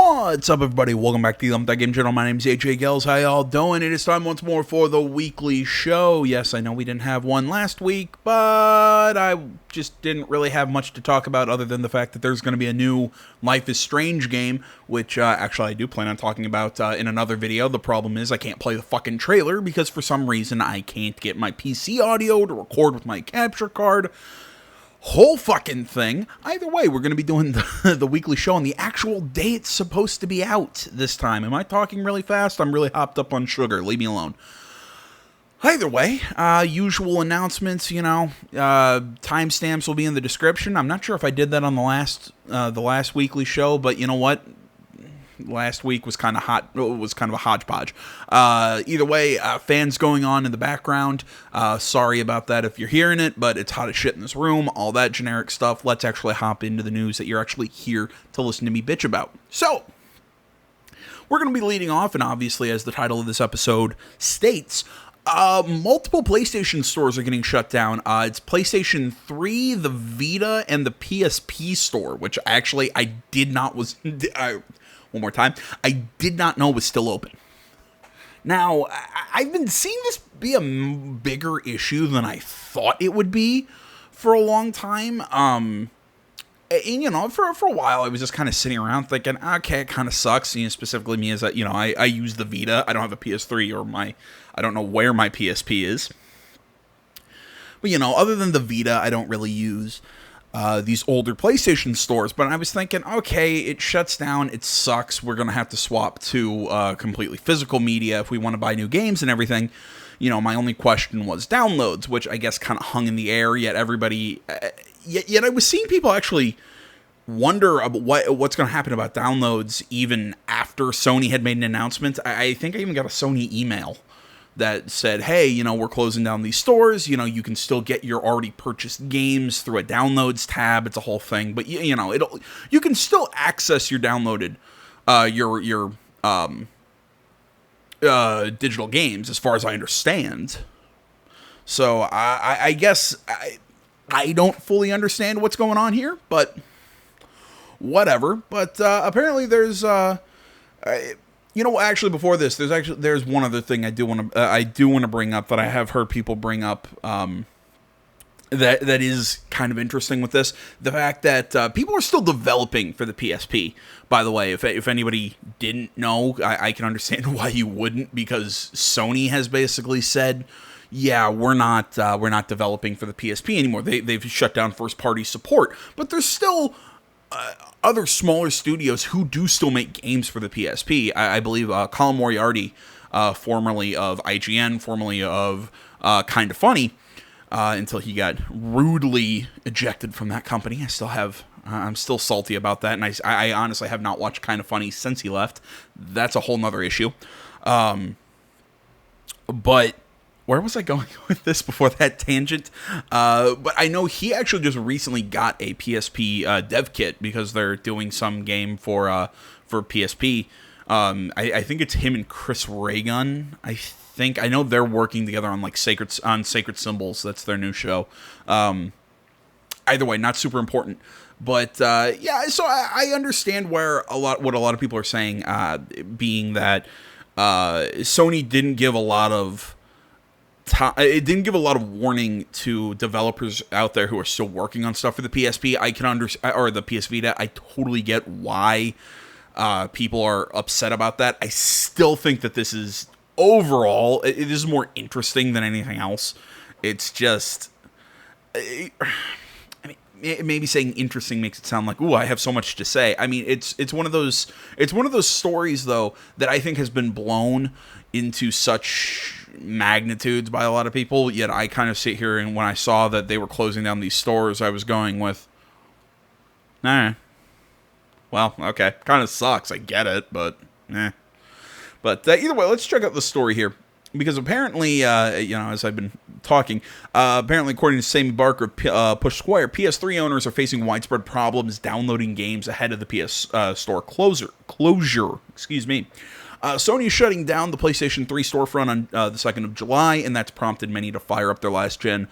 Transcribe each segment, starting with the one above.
What's up, everybody? Welcome back to the Untitled Game Channel. My name is AJ Gels. How y'all doing? It is time once more for the weekly show. Yes, I know we didn't have one last week, but I just didn't really have much to talk about other than the fact that there's going to be a new Life is Strange game, which actually I do plan on talking about in another video. The problem is I can't play the fucking trailer because for some reason I can't get my PC audio to record with my capture card. Whole fucking thing. Either way, we're going to be doing the weekly show on the actual day it's supposed to be out this time. Am I talking really fast? I'm really hopped up on sugar. Leave me alone. Either way, usual announcements, timestamps will be in the description. I'm not sure if I did that on the last weekly show, but you know what? Last week was kind of hot. It was kind of a hodgepodge. Either way, fans going on in the background. Sorry about that if you're hearing it, but it's hot as shit in this room. All that generic stuff. Let's actually hop into the news that you're actually here to listen to me bitch about. So, we're going to be leading off, and obviously, as the title of this episode states, multiple PlayStation stores are getting shut down. It's PlayStation 3, the Vita, and the PSP store, which actually I did not one more time, I did not know was still open. Now, I've been seeing this be a bigger issue than I thought it would be for a long time. And, for a while, I was just kind of sitting around thinking, okay, it kind of sucks. Specifically me, as that, I use the Vita. I don't have a PS3 or I don't know where my PSP is. But, other than the Vita, I don't really use these older PlayStation stores, but I was thinking, okay, it shuts down, it sucks, we're going to have to swap to completely physical media if we want to buy new games and everything. My only question was downloads, which I guess kind of hung in the air, yet everybody, yet I was seeing people actually wonder about what's going to happen about downloads even after Sony had made an announcement. I think I even got a Sony email that said, hey, we're closing down these stores, you can still get your already purchased games through a downloads tab, it's a whole thing, but you can still access your downloaded, your digital games, as far as I understand. So, I guess, I don't fully understand what's going on here, but whatever, but, apparently there's, actually, before this, there's one other thing I do want to bring up that I have heard people bring up that is kind of interesting with this. The fact that people are still developing for the PSP. By the way, if anybody didn't know, I can understand why you wouldn't, because Sony has basically said, yeah, we're not developing for the PSP anymore. They've shut down first party support, but there's still other smaller studios who do still make games for the PSP. I believe Colin Moriarty, formerly of IGN, formerly of Kinda Funny, until he got rudely ejected from that company. I'm still salty about that, and I honestly have not watched Kinda Funny since he left. That's a whole nother issue. But where was I going with this before that tangent? But I know he actually just recently got a PSP dev kit because they're doing some game for PSP. I think it's him and Chris Reagan. I know they're working together on Sacred Symbols. That's their new show. Either way, not super important. But yeah, so I understand what a lot of people are saying, being that Sony didn't give a lot of it didn't give a lot of warning to developers out there who are still working on stuff for the PSP. I can or the PS Vita. I totally get why people are upset about that. I still think that this is overall, it is more interesting than anything else. It's just, maybe saying interesting makes it sound like, ooh, I have so much to say. I mean, it's one of those stories though that I think has been blown into such magnitudes by a lot of people, yet I kind of sit here, and when I saw that they were closing down these stores, I was going with, nah, well, okay, kind of sucks, I get it, but But either way, let's check out the story here, because apparently, as I've been talking, apparently according to Sammy Barker, Push Squire, PS3 owners are facing widespread problems downloading games ahead of the PS store closure. Excuse me. Sony is shutting down the PlayStation 3 storefront on the 2nd of July, and that's prompted many to fire up their last-gen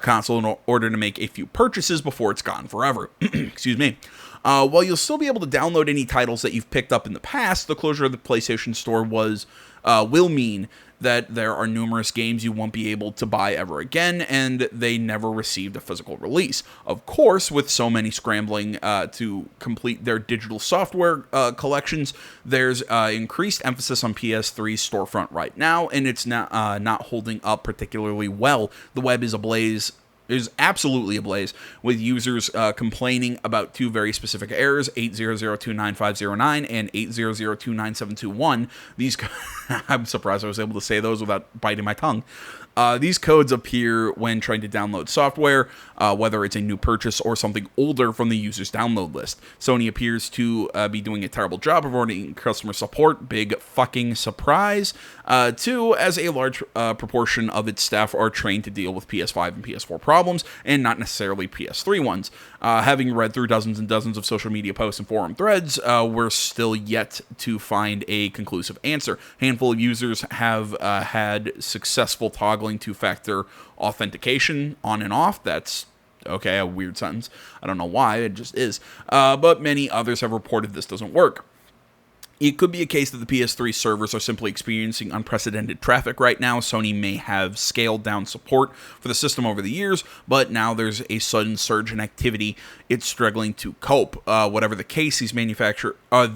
console in order to make a few purchases before it's gone forever. Excuse me. While you'll still be able to download any titles that you've picked up in the past, the closure of the PlayStation Store will mean that there are numerous games you won't be able to buy ever again, and they never received a physical release. Of course, with so many scrambling to complete their digital software collections, there's increased emphasis on PS3's storefront right now, and it's not holding up particularly well. The web is ablaze. Is absolutely ablaze with users complaining about two very specific errors, 800295009 and 8002971. These, I'm surprised I was able to say those without biting my tongue. These codes appear when trying to download software, whether it's a new purchase or something older from the user's download list. Sony appears to be doing a terrible job of ordering customer support. Big fucking surprise. Two, as a large proportion of its staff are trained to deal with PS5 and PS4 problems, and not necessarily PS3 ones. Having read through dozens and dozens of social media posts and forum threads, we're still yet to find a conclusive answer. A handful of users have had successful toggling two-factor authentication on and off. That's okay, a weird sentence. I don't know why, it just is. But many others have reported this doesn't work. It could be a case that the PS3 servers are simply experiencing unprecedented traffic right now. Sony may have scaled down support for the system over the years, but now there's a sudden surge in activity. It's struggling to cope. Whatever the case, the manufacturer, I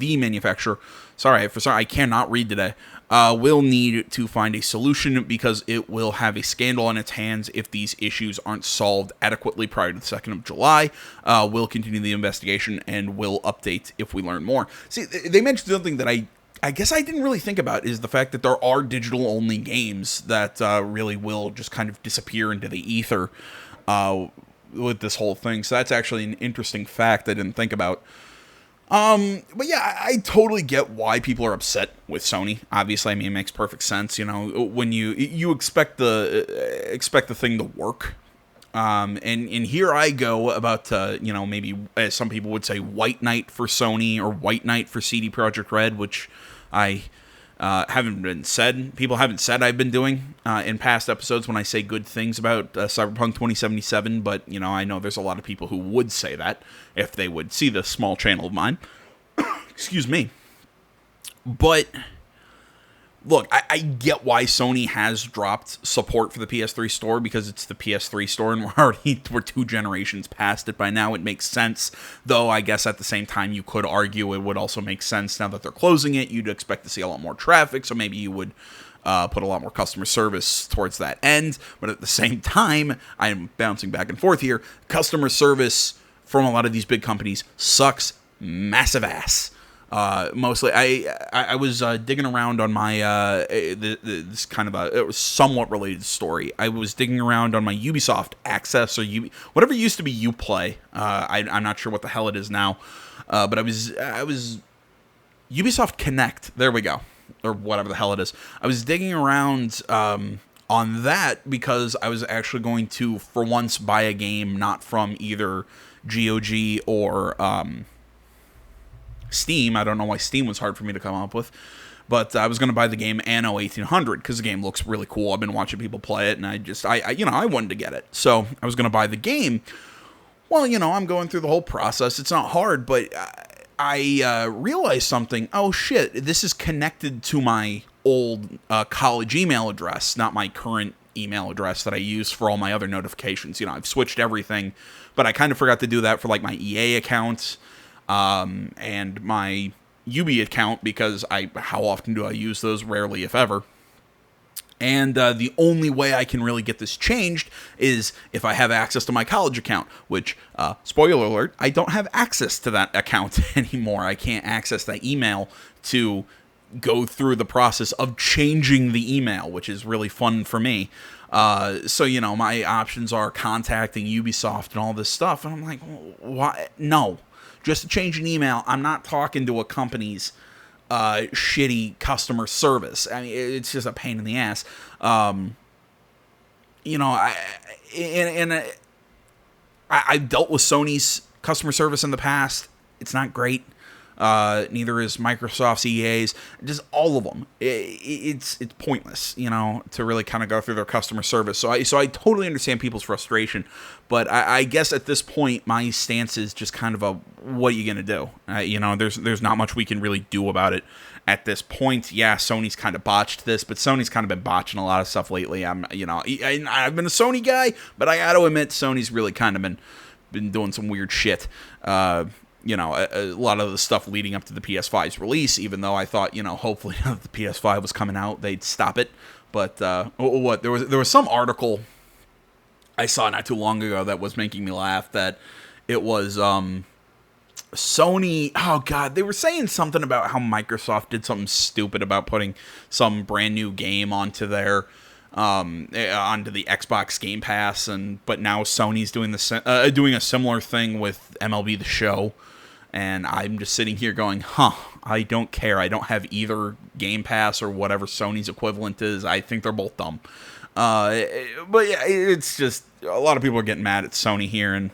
cannot read today, will need to find a solution, because it will have a scandal on its hands if these issues aren't solved adequately prior to the 2nd of July. We'll continue the investigation and will update if we learn more. See, they mentioned something that I guess I didn't really think about, is the fact that there are digital-only games that really will just kind of disappear into the ether with this whole thing. So that's actually an interesting fact I didn't think about. But yeah, I totally get why people are upset with Sony. Obviously, I mean, it makes perfect sense. You know, when you expect the thing to work. And here I go about, maybe, as some people would say, white knight for Sony or white knight for CD Projekt RED, which I people haven't said I've been doing in past episodes when I say good things about Cyberpunk 2077, but, I know there's a lot of people who would say that if they would see this small channel of mine. Excuse me. But, look, I get why Sony has dropped support for the PS3 store, because it's the PS3 store, and we're 2 generations past it by now. It makes sense, though I guess at the same time you could argue it would also make sense now that they're closing it. You'd expect to see a lot more traffic, so maybe you would put a lot more customer service towards that end. But at the same time, I'm bouncing back and forth here. Customer service from a lot of these big companies sucks massive ass. Mostly, I was digging around on my this kind of it was somewhat related story. I was digging around on my Ubisoft Access, or whatever used to be Uplay. I'm not sure what the hell it is now, but I was Ubisoft Connect. There we go, or whatever the hell it is. I was digging around on that because I was actually going to, for once, buy a game not from either GOG or Steam. I don't know why Steam was hard for me to come up with, but I was going to buy the game Anno 1800 because the game looks really cool. I've been watching people play it, and I wanted to get it, so I was going to buy the game. Well, I'm going through the whole process. It's not hard, but I realized something. Oh shit, this is connected to my old college email address, not my current email address that I use for all my other notifications. I've switched everything, but I kind of forgot to do that for like my EA account and my Ubi account, because how often do I use those? Rarely, if ever. And the only way I can really get this changed is if I have access to my college account, which, spoiler alert, I don't have access to that account anymore. I can't access that email to go through the process of changing the email, which is really fun for me. So, my options are contacting Ubisoft and all this stuff. And I'm like, why? No. Just to change an email, I'm not talking to a company's shitty customer service. I mean, it's just a pain in the ass. I've dealt with Sony's customer service in the past. It's not great. Neither is Microsoft's, EA's, just all of them. It's pointless, to really kind of go through their customer service. So I totally understand people's frustration, but I guess at this point my stance is just kind of what are you gonna do? There's not much we can really do about it at this point. Yeah, Sony's kind of botched this, but Sony's kind of been botching a lot of stuff lately. I've been a Sony guy, but I got to admit Sony's really kind of been doing some weird shit. A lot of the stuff leading up to the PS5's release, even though I thought, hopefully now that the PS5 was coming out, they'd stop it. But there was some article I saw not too long ago that was making me laugh, that it was Sony, oh god, they were saying something about how Microsoft did something stupid about putting some brand new game onto their onto the Xbox Game Pass, but now Sony's doing a similar thing with MLB The Show. And I'm just sitting here going, I don't care. I don't have either Game Pass or whatever Sony's equivalent is. I think they're both dumb. But yeah, it's just, a lot of people are getting mad at Sony here. And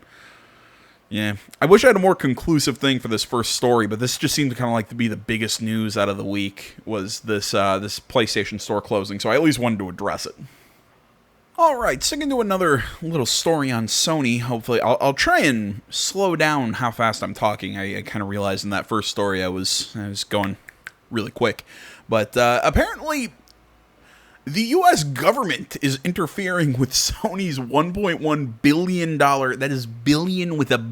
yeah, I wish I had a more conclusive thing for this first story, but this just seemed to kind of like to be the biggest news out of the week, was this PlayStation store closing. So I at least wanted to address it. Alright, sticking to another little story on Sony. Hopefully, I'll try and slow down how fast I'm talking. I kind of realized in that first story I was going really quick. But apparently, the U.S. government is interfering with Sony's $1.1 billion, that is billion with a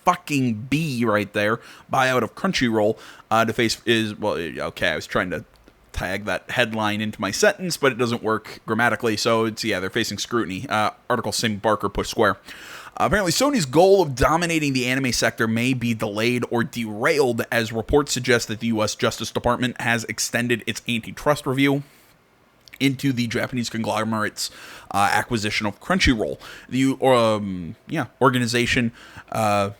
fucking B right there, buyout of Crunchyroll to face I was trying to tag that headline into my sentence, but it doesn't work grammatically, so they're facing scrutiny. Article Sim Barker pushed square. Apparently, Sony's goal of dominating the anime sector may be delayed or derailed, as reports suggest that the U.S. Justice Department has extended its antitrust review into the Japanese conglomerate's acquisition of Crunchyroll. The organization, I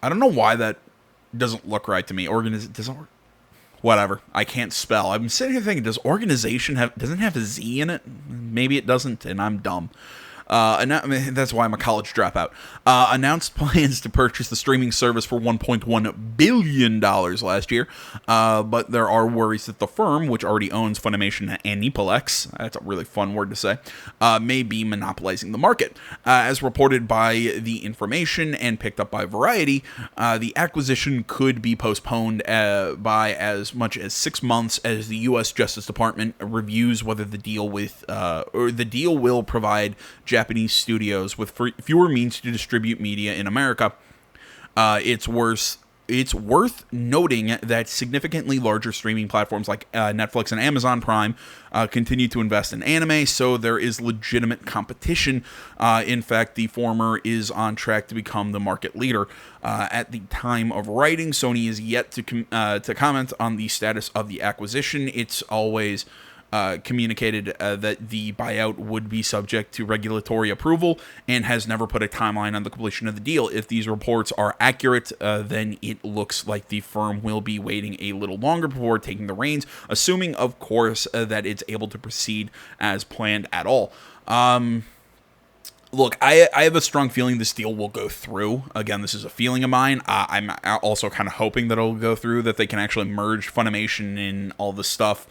don't know why that doesn't look right to me. Doesn't work. Whatever. I can't spell. I'm sitting here thinking, doesn't have a Z in it? Maybe it doesn't, and I'm dumb. That's why I'm a college dropout. Announced plans to purchase the streaming service for $1.1 billion last year, but there are worries that the firm, which already owns Funimation and Aniplex, that's a really fun word to say, may be monopolizing the market. As reported by The Information and picked up by Variety, the acquisition could be postponed by as much as 6 months as the U.S. Justice Department reviews whether the deal will provide Japanese studios with fewer means to distribute media in America. It's worth noting that significantly larger streaming platforms like Netflix and Amazon Prime continue to invest in anime, so there is legitimate competition. In fact, the former is on track to become the market leader. At the time of writing, Sony is yet to comment on the status of the acquisition. It's always communicated that the buyout would be subject to regulatory approval and has never put a timeline on the completion of the deal. If these reports are accurate, then it looks like the firm will be waiting a little longer before taking the reins, assuming, of course, that it's able to proceed as planned at all. Look, I have a strong feeling this deal will go through. Again, this is a feeling of mine. I'm also kind of hoping that it'll go through, that they can actually merge Funimation and all the stuff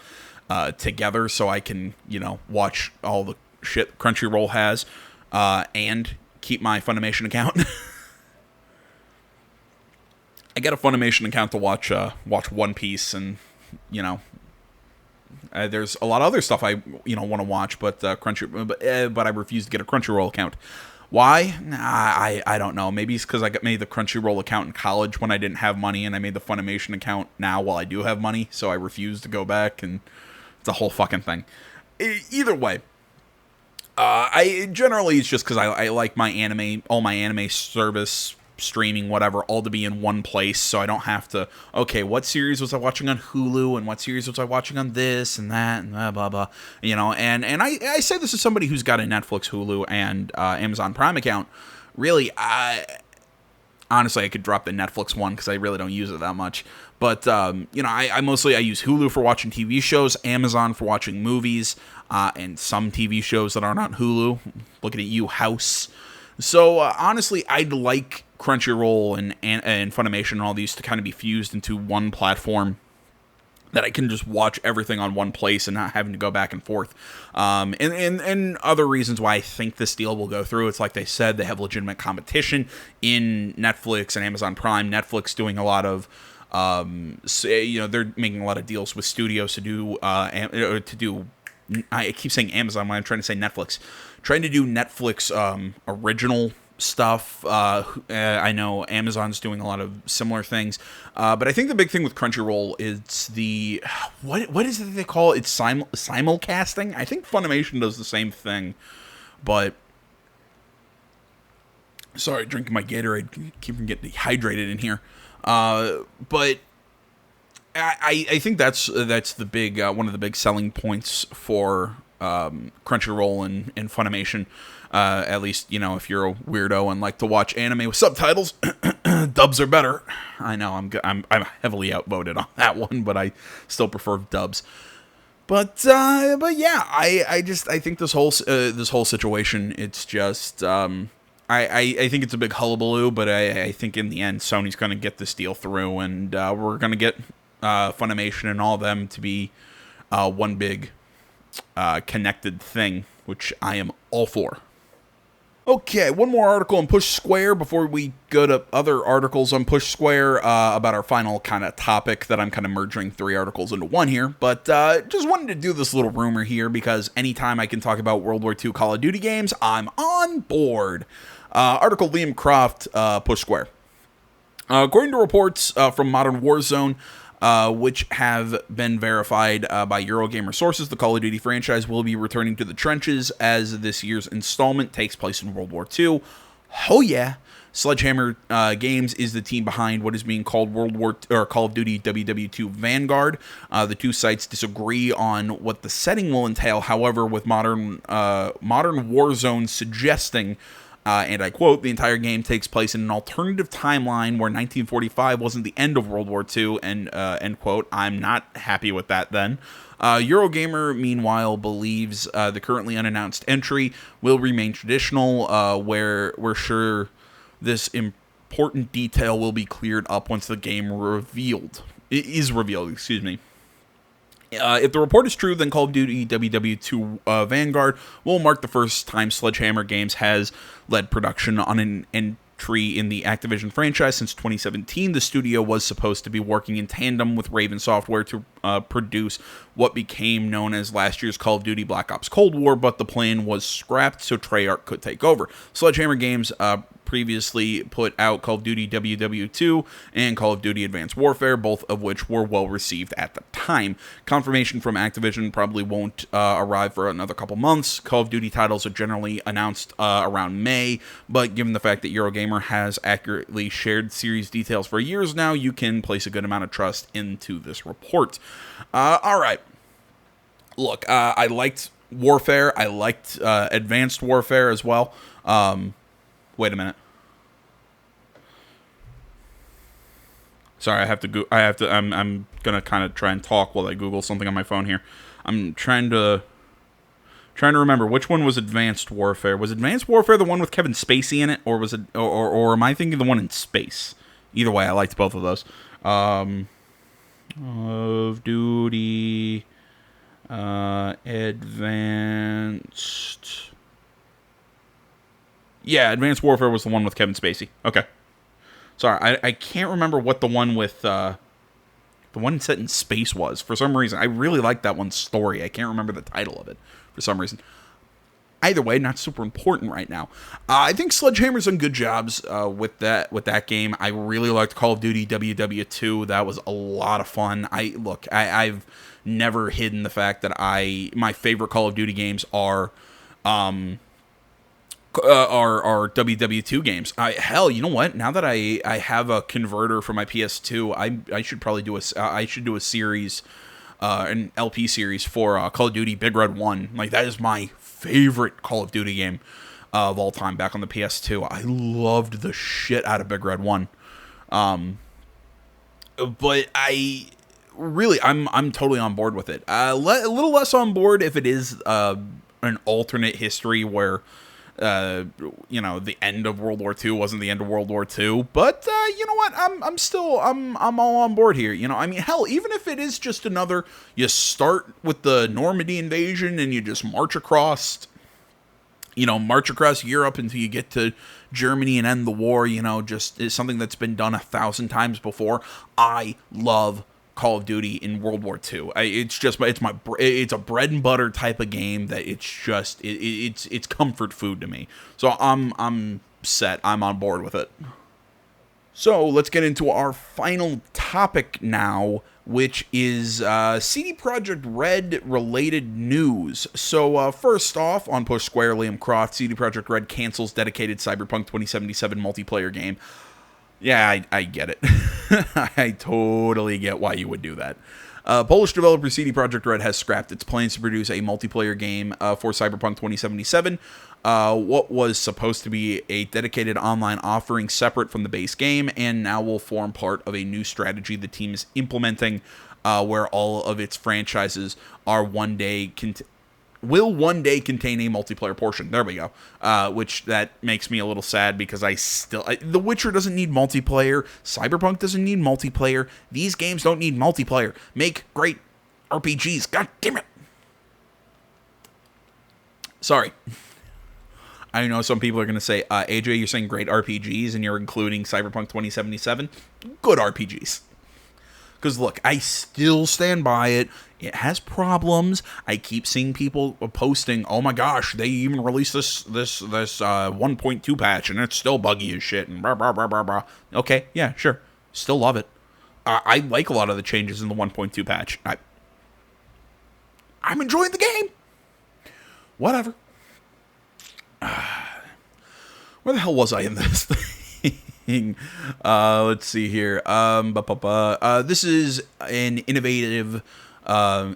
together, so I can, watch all the shit Crunchyroll has, and keep my Funimation account. I got a Funimation account to watch One Piece, and there's a lot of other stuff I want to watch, but but I refuse to get a Crunchyroll account. Why? I don't know. Maybe it's because I made the Crunchyroll account in college when I didn't have money, and I made the Funimation account now while I do have money, so I refuse to go back, and it's a whole fucking thing. Either way, it's just because I like all my anime service, streaming, whatever, all to be in one place, so I don't have to, okay, what series was I watching on Hulu, and what series was I watching on this, and that, and blah, blah, blah, and I say this as somebody who's got a Netflix, Hulu, and Amazon Prime account. Really, honestly, I could drop the Netflix one, because I really don't use it that much. But, I use Hulu for watching TV shows, Amazon for watching movies, and some TV shows that aren't on Hulu. Looking at you, House. So, honestly, I'd like Crunchyroll and Funimation and all these to kind of be fused into one platform that I can just watch everything on one place and not having to go back and forth. And other reasons why I think this deal will go through. It's like they said, they have legitimate competition in Netflix and Amazon Prime. Netflix doing a lot of, they're making a lot of deals with studios to do, I keep saying Amazon when I'm trying to say Netflix. Trying to do Netflix original stuff. I know Amazon's doing a lot of similar things, but I think the big thing with Crunchyroll is the what is it that they call it? It's simulcasting. I think Funimation does the same thing, but sorry, drinking my Gatorade, keeping getting dehydrated in here. But I think that's the big one of the big selling points for Crunchyroll and Funimation. At least, if you're a weirdo and like to watch anime with subtitles, dubs are better. I know I'm heavily outvoted on that one, but I still prefer dubs. But yeah, I think this whole situation, it's just I think it's a big hullabaloo, but I think in the end Sony's going to get this deal through, and we're going to get Funimation and all of them to be one big connected thing, which I am all for. Okay, one more article on Push Square before we go to other articles on Push Square about our final kind of topic that I'm kind of merging 3 articles into one here. But just wanted to do this little rumor here because anytime I can talk about World War II Call of Duty games, I'm on board. Article Liam Croft, Push Square. According to reports from Modern Warzone, which have been verified by Eurogamer sources, the Call of Duty franchise will be returning to the trenches as this year's installment takes place in World War II. Oh yeah! Sledgehammer Games is the team behind what is being called Call of Duty WW2 Vanguard. The two sites disagree on what the setting will entail. However, with Modern Warzone suggesting, and I quote, the entire game takes place in an alternative timeline where 1945 wasn't the end of World War II, and end quote. I'm not happy with that then. Eurogamer, meanwhile, believes the currently unannounced entry will remain traditional, where we're sure this important detail will be cleared up once the game is revealed. Excuse me. If the report is true, then Call of Duty WW2 Vanguard will mark the first time Sledgehammer Games has led production on an entry in the Activision franchise since 2017. The studio was supposed to be working in tandem with Raven Software to produce what became known as last year's Call of Duty Black Ops Cold War, but the plan was scrapped so Treyarch could take over. Sledgehammer Games previously put out Call of Duty WW2 and Call of Duty Advanced Warfare, both of which were well received at the time. Confirmation from Activision probably won't arrive for another couple months. Call of Duty titles are generally announced around May, but given the fact that Eurogamer has accurately shared series details for years now, you can place a good amount of trust into this report. Alright. Look, I liked Warfare. I liked Advanced Warfare as well. Wait a minute. Sorry, I'm gonna kind of try and talk while I Google something on my phone here. I'm trying to remember which one was Advanced Warfare. Was Advanced Warfare the one with Kevin Spacey in it, or was it, or am I thinking the one in space? Either way, I liked both of those. Of Duty, Advanced. Yeah, Advanced Warfare was the one with Kevin Spacey. Okay. Sorry, I can't remember what the one with, the one set in space was. For some reason, I really like that one's story. I can't remember the title of it for some reason. Either way, not super important right now. I think Sledgehammer's done good jobs with that game. I really liked Call of Duty WW2. That was a lot of fun. I've never hidden the fact that my favorite Call of Duty games are WW2 games. Hell, you know what? Now that I have a converter for my PS2, I should probably do a series, an LP series for Call of Duty Big Red 1. Like, that is my favorite Call of Duty game of all time back on the PS2. I loved the shit out of Big Red 1. But I'm totally on board with it. A little less on board if it is an alternate history where the end of World War II wasn't the end of World War II. But you know what? I'm all on board here. I mean, hell, even if it is just another, you start with the Normandy invasion and you just march across Europe until you get to Germany and end the war. Just is something that's been done 1,000 times before. I love Call of Duty in World War II. It's a bread and butter type of game that it's comfort food to me. So I'm set. I'm on board with it. So let's get into our final topic now, which is CD Projekt RED related news. So first off, on Push Square, Liam Croft, CD Projekt RED cancels dedicated Cyberpunk 2077 multiplayer game. Yeah, I get it. I totally get why you would do that. Polish developer CD Projekt RED has scrapped its plans to produce a multiplayer game for Cyberpunk 2077. What was supposed to be a dedicated online offering separate from the base game, and now will form part of a new strategy the team is implementing, where all of its franchises will one day contain a multiplayer portion. There we go. Which that makes me a little sad because The Witcher doesn't need multiplayer. Cyberpunk doesn't need multiplayer. These games don't need multiplayer. Make great RPGs. God damn it. Sorry. I know some people are going to say, AJ, you're saying great RPGs and you're including Cyberpunk 2077. Good RPGs. Because look, I still stand by it. It has problems. I keep seeing people posting, "Oh my gosh, they even released this 1.2 patch and it's still buggy as shit." And blah blah blah blah blah. Okay, yeah, sure, still love it. I like a lot of the changes in the 1.2 patch. I'm enjoying the game. Whatever. Where the hell was I in this thing? Let's see here. This is an innovative.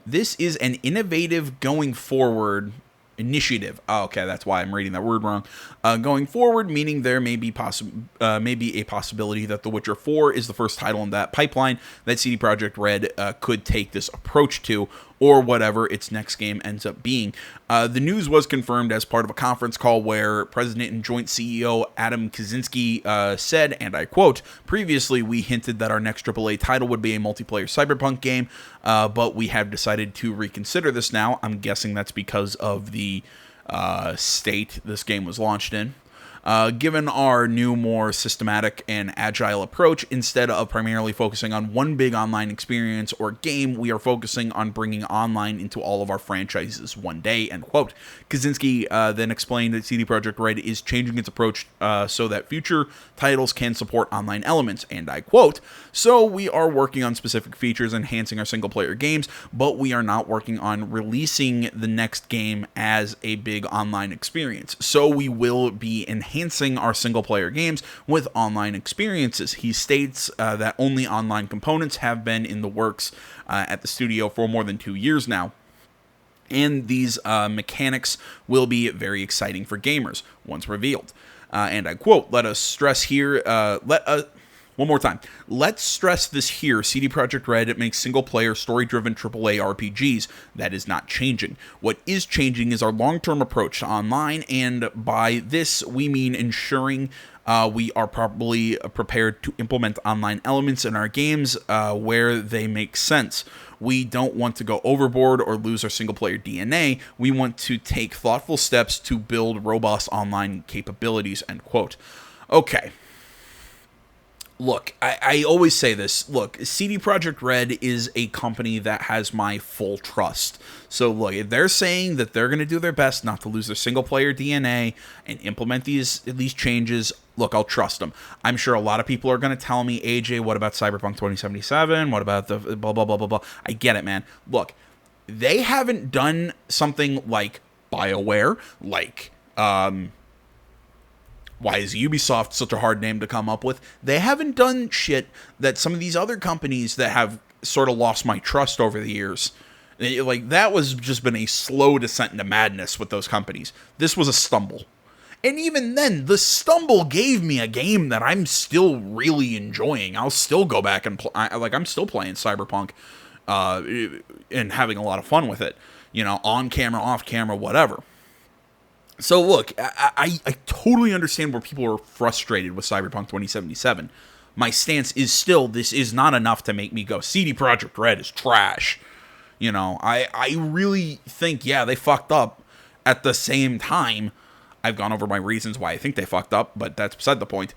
This is an innovative going forward initiative. Oh, okay, that's why I'm reading that word wrong. Going forward, meaning there may be a possibility that The Witcher 4 is the first title in that pipeline that CD Projekt Red could take this approach to, or whatever its next game ends up being. The news was confirmed as part of a conference call where President and Joint CEO Adam Kaczynski said, and I quote, "Previously, we hinted that our next AAA title would be a multiplayer Cyberpunk game, but we have decided to reconsider this now." I'm guessing that's because of the state this game was launched in. Given our new, more systematic and agile approach, instead of primarily focusing on one big online experience or game, we are focusing on bringing online into all of our franchises one day, end quote. Kaczynski then explained that CD Projekt Red is changing its approach so that future titles can support online elements, and I quote, "So we are working on specific features enhancing our single-player games, but we are not working on releasing the next game as a big online experience. So we will be enhancing our single-player games with online experiences." He states that only online components have been in the works at the studio for more than 2 years now. And these mechanics will be very exciting for gamers once revealed. And I quote, "Let us stress here, one more time. Let's stress this here. CD Projekt Red makes single-player, story-driven AAA RPGs. That is not changing. What is changing is our long-term approach to online, and by this, we mean ensuring we are properly prepared to implement online elements in our games where they make sense. We don't want to go overboard or lose our single-player DNA. We want to take thoughtful steps to build robust online capabilities," end quote. Okay. Look, I always say this. Look, CD Projekt Red is a company that has my full trust. So look, if they're saying that they're going to do their best not to lose their single-player DNA and implement these changes, look, I'll trust them. I'm sure a lot of people are going to tell me, "AJ, what about Cyberpunk 2077? What about the blah, blah, blah, blah, blah." I get it, man. Look, they haven't done something like BioWare, like, why is Ubisoft such a hard name to come up with? They haven't done shit that some of these other companies that have sort of lost my trust over the years. Like, that was just been a slow descent into madness with those companies. This was a stumble. And even then, the stumble gave me a game that I'm still really enjoying. I'll still go back and I'm still playing Cyberpunk and having a lot of fun with it. On camera, off camera, whatever. So look, I totally understand where people are frustrated with Cyberpunk 2077. My stance is still, this is not enough to make me go, CD Projekt Red is trash. You know, I really think, yeah, they fucked up. At the same time, I've gone over my reasons why I think they fucked up, but that's beside the point.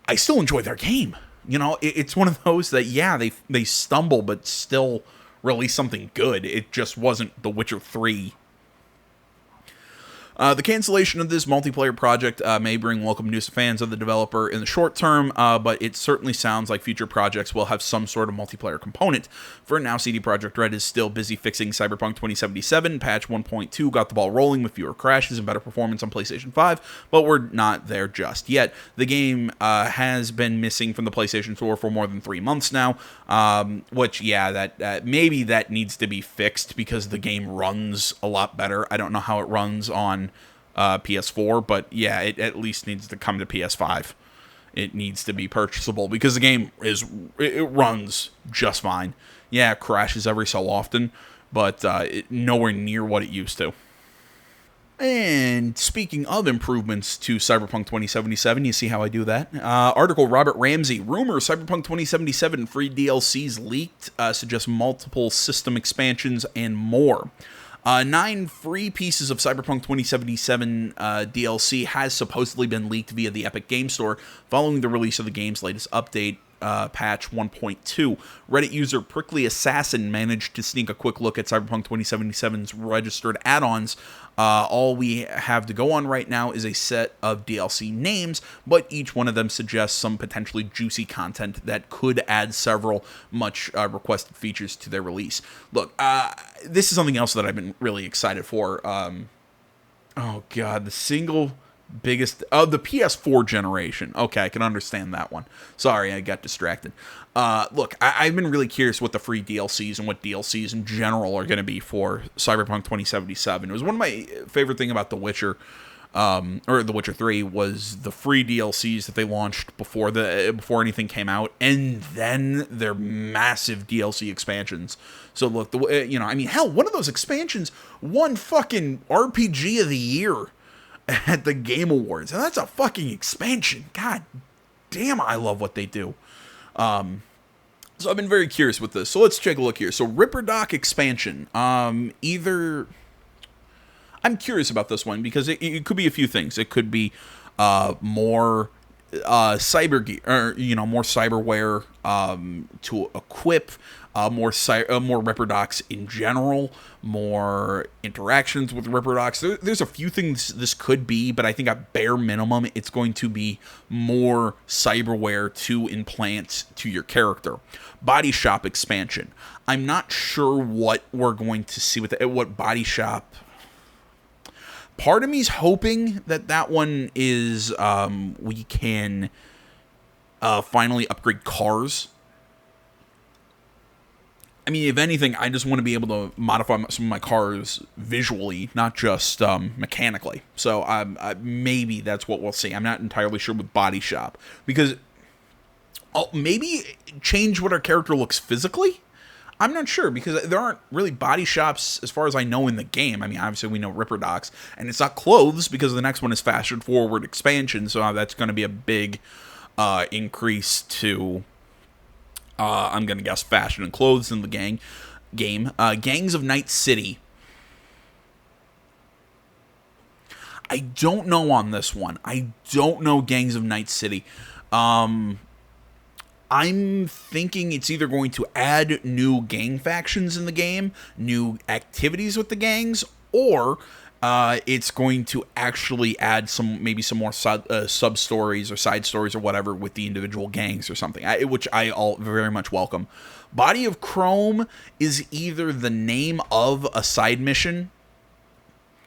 I still enjoy their game. You know, it's one of those that, yeah, they stumble, but still release something good. It just wasn't The Witcher 3. The cancellation of this multiplayer project may bring welcome news to fans of the developer in the short term, but it certainly sounds like future projects will have some sort of multiplayer component. For now, CD Projekt Red is still busy fixing Cyberpunk 2077. Patch 1.2 got the ball rolling with fewer crashes and better performance on PlayStation 5, but we're not there just yet. The game has been missing from the PlayStation Store for more than 3 months now, which, yeah, that maybe that needs to be fixed because the game runs a lot better. I don't know how it runs on PS4, but yeah, it at least needs to come to PS5. It needs to be purchasable because the game it runs just fine. Yeah, it crashes every so often, but nowhere near what it used to. And speaking of improvements to Cyberpunk 2077, you see how I do that? Article Robert Ramsey. Rumor Cyberpunk 2077 free DLCs leaked, suggests multiple system expansions and more. 9 free pieces of Cyberpunk 2077 DLC has supposedly been leaked via the Epic Game Store following the release of the game's latest update, patch 1.2. Reddit user Prickly Assassin managed to sneak a quick look at Cyberpunk 2077's registered add-ons. All we have to go on right now is a set of DLC names, but each one of them suggests some potentially juicy content that could add several much requested features to their release. Look, this is something else that I've been really excited for. Oh god, the single biggest the PS4 generation. Okay, I can understand that one. Sorry, I got distracted. Look, I've been really curious what the free DLCs and what DLCs in general are going to be for Cyberpunk 2077. It was one of my favorite thing about The Witcher, or The Witcher 3, was the free DLCs that they launched before anything came out, and then their massive DLC expansions. So look, hell, one of those expansions won fucking RPG of the Year at the Game Awards, and that's a fucking expansion. God damn, I love what they do. So I've been very curious with this. So let's take a look here. So Ripper Doc expansion. I'm curious about this one because it could be a few things. It could be more cyber gear, or more cyberware to equip, more Ripper Docs in general, more interactions with Ripper Docs. There's a few things this could be, but I think at bare minimum, it's going to be more cyberware to implant to your character. Body Shop expansion. I'm not sure what we're going to see with what Body Shop. Part of me's hoping that one is we can finally upgrade cars. I mean, if anything, I just want to be able to modify some of my cars visually, not just mechanically. So maybe that's what we'll see. I'm not entirely sure with Body Shop. Because maybe change what our character looks physically? I'm not sure, because there aren't really body shops, as far as I know, in the game. I mean, obviously we know Ripper Docs, and it's not clothes, because the next one is fashion forward expansion, so that's going to be a big increase to, I'm going to guess, fashion and clothes in the game. Gangs of Night City. I don't know on this one. I don't know Gangs of Night City. I'm thinking it's either going to add new gang factions in the game, new activities with the gangs, or it's going to actually add maybe some more sub-stories or side stories or whatever with the individual gangs or something, which I all very much welcome. Body of Chrome is either the name of a side mission,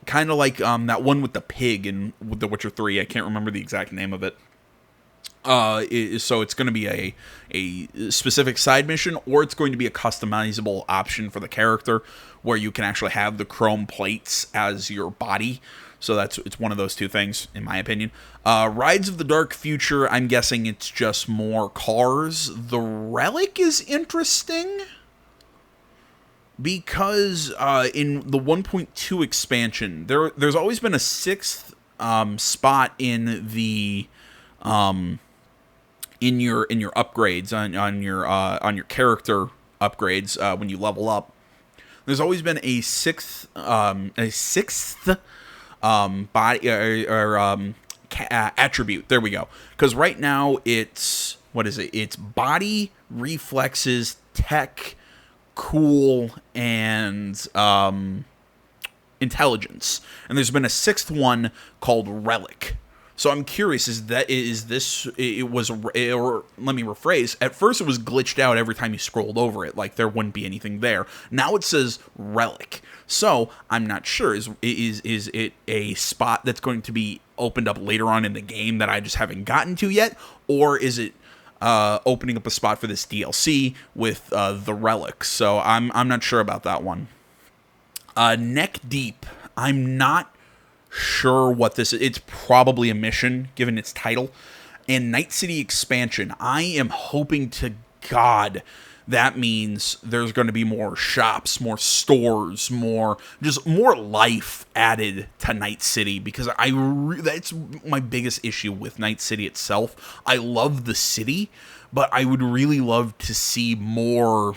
kind of like that one with the pig in The Witcher 3. I can't remember the exact name of it. So it's going to be a specific side mission, or it's going to be a customizable option for the character where you can actually have the chrome plates as your body. So it's one of those two things, in my opinion. Rides of the Dark Future, I'm guessing it's just more cars. The Relic is interesting because in the 1.2 expansion, there's always been a 6th spot in the in your upgrades on your character upgrades when you level up. There's always been a sixth body attribute. There we go. Because right now it's what is it? It's body, reflexes, tech, cool, and intelligence. And there's been a sixth one called relic. So I'm curious, or let me rephrase, at first it was glitched out every time you scrolled over it, like there wouldn't be anything there. Now it says relic. So I'm not sure, is it a spot that's going to be opened up later on in the game that I just haven't gotten to yet? Or is it opening up a spot for this DLC with the relic? So I'm not sure about that one. Neck deep. I'm not sure what this is. It's probably a mission, given its title. And Night City expansion. I am hoping to God that means there's going to be more shops, more stores, more life added to Night City, because that's my biggest issue with Night City itself. I love the city, but I would really love to see more.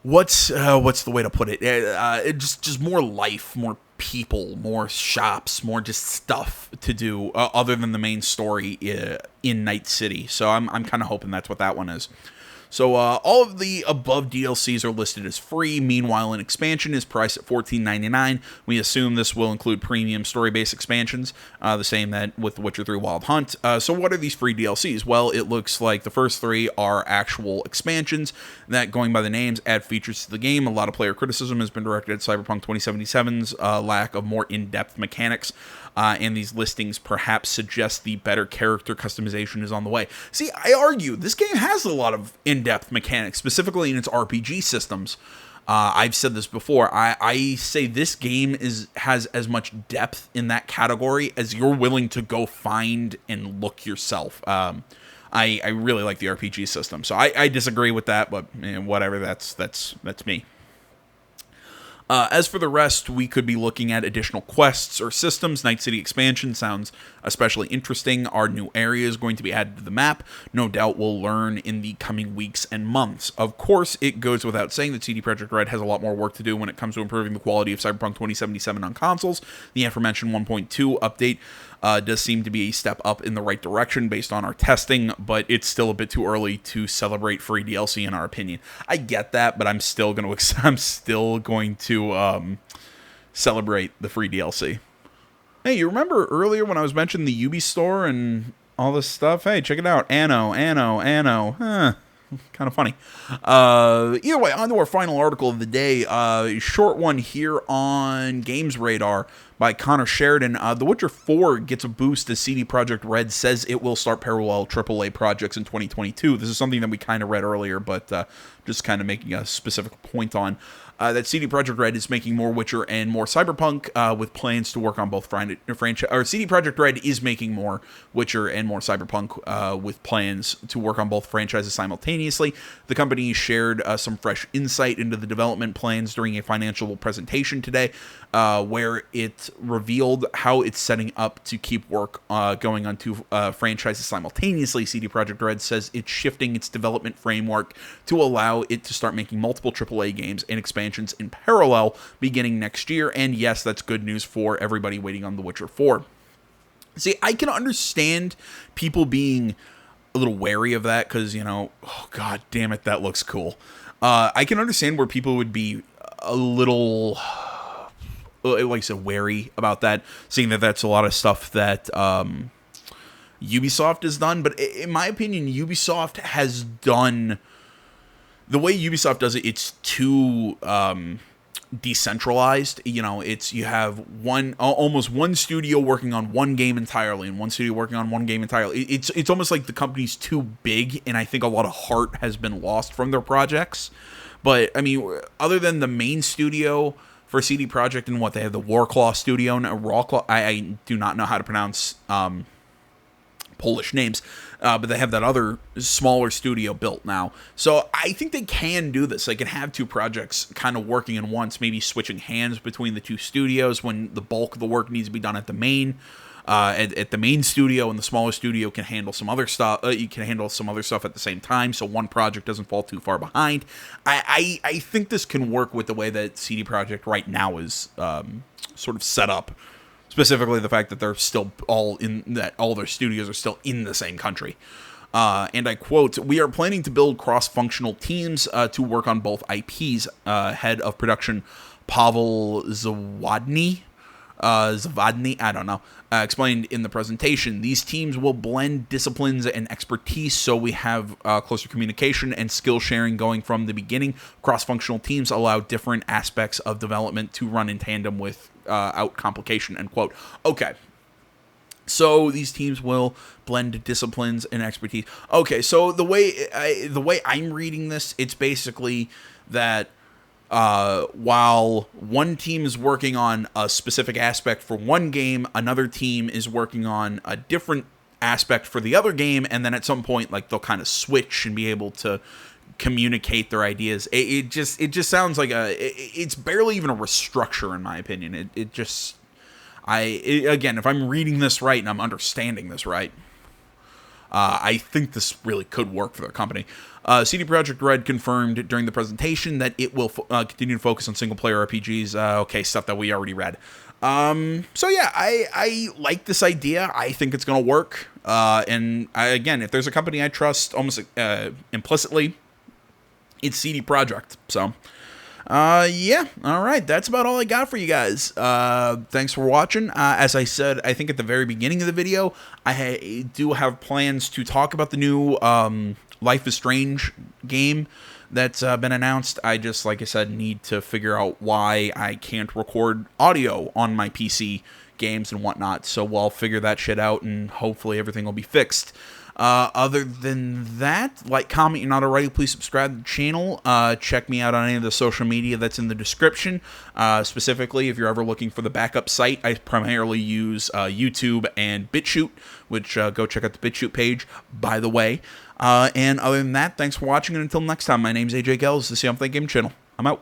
What's the way to put it? Just more life, more people, more shops, more just stuff to do other than the main story in Night City. So I'm kind of hoping that's what that one is. So all of the above DLCs are listed as free. Meanwhile, an expansion is priced at $14.99. We assume this will include premium story-based expansions, the same that with Witcher 3 Wild Hunt. So what are these free DLCs? Well, it looks like the first three are actual expansions that, going by the names, add features to the game. A lot of player criticism has been directed at Cyberpunk 2077's lack of more in-depth mechanics. And these listings perhaps suggest the better character customization is on the way. See, I argue this game has a lot of in-depth mechanics, specifically in its RPG systems. I've said this before. I say this game has as much depth in that category as you're willing to go find and look yourself. I really like the RPG system, so I disagree with that, but whatever. That's me. As for the rest, we could be looking at additional quests or systems. Night City expansion sounds especially interesting. Our new area is going to be added to the map. No doubt we'll learn in the coming weeks and months. Of course, it goes without saying that CD Projekt RED has a lot more work to do when it comes to improving the quality of Cyberpunk 2077 on consoles. The aforementioned 1.2 update does seem to be a step up in the right direction based on our testing, but it's still a bit too early to celebrate free DLC in our opinion. I get that, but I'm still going to celebrate the free DLC. Hey, you remember earlier when I was mentioning the Ubi store and all this stuff? Hey, check it out. Anno. Kind of funny. Either way, on to our final article of the day. Short one here on Games Radar by Connor Sheridan. The Witcher 4 gets a boost as CD Projekt RED says it will start parallel AAA projects in 2022. This is something that we kind of read earlier, but just kind of making a specific point on. That CD Projekt RED is making more Witcher and more Cyberpunk with plans to work on both franchise. Or CD Projekt RED is making more Witcher and more Cyberpunk with plans to work on both franchises simultaneously. The company shared some fresh insight into the development plans during a financial presentation today, where it revealed how it's setting up to keep work going on two franchises simultaneously. CD Projekt RED says it's shifting its development framework to allow it to start making multiple AAA games and expansions in parallel beginning next year. And yes, that's good news for everybody waiting on The Witcher 4. See, I can understand people being a little wary of that because, oh god damn it, that looks cool. I can understand where people would be a little, like I said, wary about that, seeing that that's a lot of stuff that Ubisoft has done. But in my opinion, Ubisoft has done the way Ubisoft does it. It's too decentralized. You have almost one studio working on one game entirely, and one studio working on one game entirely. It's almost like the company's too big, and I think a lot of heart has been lost from their projects. But I mean, other than the main studio for CD Projekt and what they have, the Warclaw studio and Rawclaw, I do not know how to pronounce Polish names, but they have that other smaller studio built now. So I think they can do this. They can have two projects kind of working in once, maybe switching hands between the two studios when the bulk of the work needs to be done at the main. At the main studio, and the smaller studio can handle some other stuff. You can handle some other stuff at the same time, so one project doesn't fall too far behind. I think this can work with the way that CD Projekt right now is sort of set up. Specifically, the fact that they're still all their studios are still in the same country. And I quote, "We are planning to build cross-functional teams to work on both IPs." Head of production Pavel Zawodny, I don't know, explained in the presentation. These teams will blend disciplines and expertise, so we have closer communication and skill sharing going from the beginning. Cross-functional teams allow different aspects of development to run in tandem without complication, end quote. Okay. So these teams will blend disciplines and expertise. Okay, so the way I'm reading this, it's basically that while one team is working on a specific aspect for one game, another team is working on a different aspect for the other game, and then at some point, like, they'll kind of switch and be able to communicate their ideas. It just sounds like it's barely even a restructure, in my opinion. Again, if I'm reading this right and I'm understanding this right, I think this really could work for their company. CD Projekt RED confirmed during the presentation that it will continue to focus on single-player RPGs. Okay, stuff that we already read. So yeah, I like this idea. I think it's going to work. Again, if there's a company I trust almost implicitly, it's CD Projekt. So, yeah, all right. That's about all I got for you guys. Thanks for watching. As I said, I think at the very beginning of the video, I do have plans to talk about the new Life is Strange game that's been announced. I just, like I said, need to figure out why I can't record audio on my PC games and whatnot. So we'll figure that shit out, and hopefully everything will be fixed. Other than that, like, comment, you're not already, please subscribe to the channel. Check me out on any of the social media that's in the description. Specifically, if you're ever looking for the backup site, I primarily use YouTube and BitChute, which go check out the BitChute page, by the way. And other than that, thanks for watching, and until next time, my name's AJ Gels, the See I'm Thinking Game channel. I'm out.